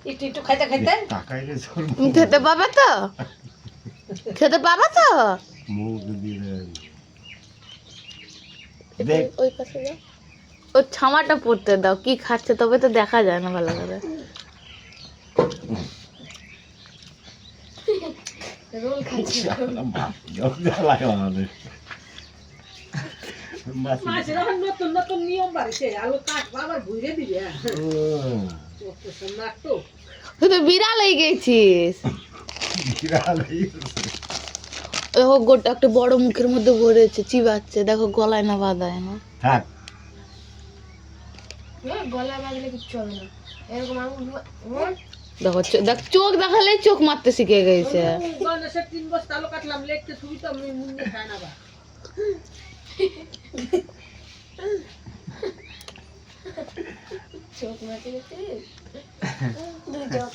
একটু একটু খাইতে খাইতে তাকাইলে ঝোল খেতে পাবে তো? খেতে পাবে তো? মুখ দিয়ে দেখ ওই পাশে যাও। ওর ছামাটা পড়তে দাও, কি খাচ্ছে তবে তো দেখা যায় না ভালো করে। রোল খাচ্ছি লাগে আমাদের মাছের আবার নতুন নতুন নিয়ম বাড়ছে আলু কাটবা আবার ভুইরে দিবে নাটক তুই তো বিড়াল হয়ে গেছিস। বিড়ালই দেখো গোটা একটা বড় মুখের মধ্যে ভরেছে, চিবাচ্ছে, দেখো গলায় না বাঁধায় না। থাক গলা বাঁধলে কিচ্ছু হবে না এরকম দেখো দেখ, চোখ দেখালে চোখ মারতে শিখে গেছে। গণেশের 3 বস্তা আলু কাটলাম লেখতে তুমি তো আমি মুন্ডে খাই না বা চোখ মারতে গেছে দুই চোখ